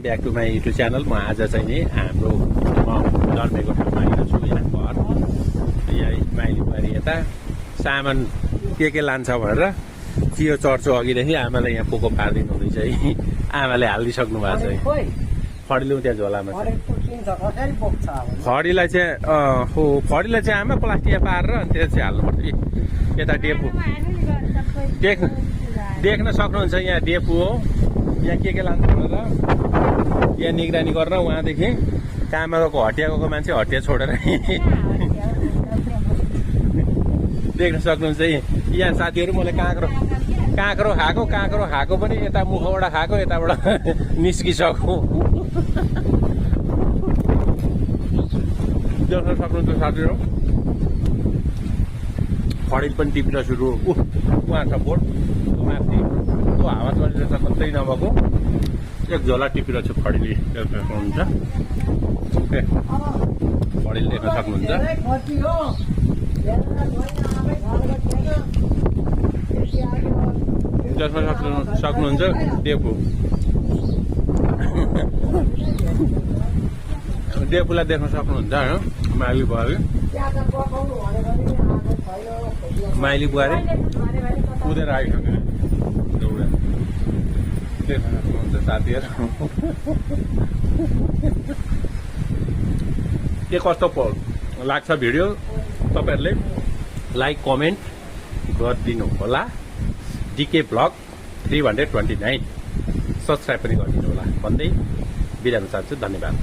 Back to my YouTube channel. म आज चाहिँ नि हाम्रो म जन्मेको ठाउँमा आएको छु। यहाँ घर यहाँ माइली बुहारी यता सामान के लान्छ भनेर चियो चर्चो अघिदेखि आमाले यहाँ पोको पारिदिनु हुँदैछ है। आमाले हालिदिइसक्नु भएको छ। खडीले त्यहाँ झोलामा खडीलाई चाहिँ खडीलाई चाहिँ आमा प्लास्टिकमा पारेर अनि त्यो चाहिँ हाल्नुपर्छ कि यता डेपु देख्न सक्नुहुन्छ। यहाँ डेपु हो। यहाँ के लान्छ भनेर यहाँ निगरानी गरेर उहाँदेखि काममा गएको हटिया गएको मान्छे हटिया छोडेर देख्न सक्नुहुन्छ। यहाँ साथीहरू मैले काँक्रो खाएको पनि यता मुखबाट खाएको यताबाट निस्किसक्यो। देख्न सक्नुहुन्छ साथीहरू। खडेल पनि टिपेर सुरु उहाँ छ बोट माथि त्यो हावा चलिरहेछ कतै नभएको एक झोला टिपेर छु खडेली देख्न सक्नुहुन्छ। खडेल देख्न सक्नुहुन्छ। देख्न सक्नुहुन्छ डेपु डेपुलाई देख्न सक्नुहुन्छ। माइली बुहारी कुदेर आइसक्यो। देख्न सक्नुहुन्छ साथीहरू। के कस्तो लाग्छ भिडियो तपाईँहरूले लाइक कमेन्ट गरिदिनु होला। डिके ब्लग 329 सब्सक्राइब पनि गरिदिनु होला भन्दै बिदा हुन चाहन्छु। धन्यवाद।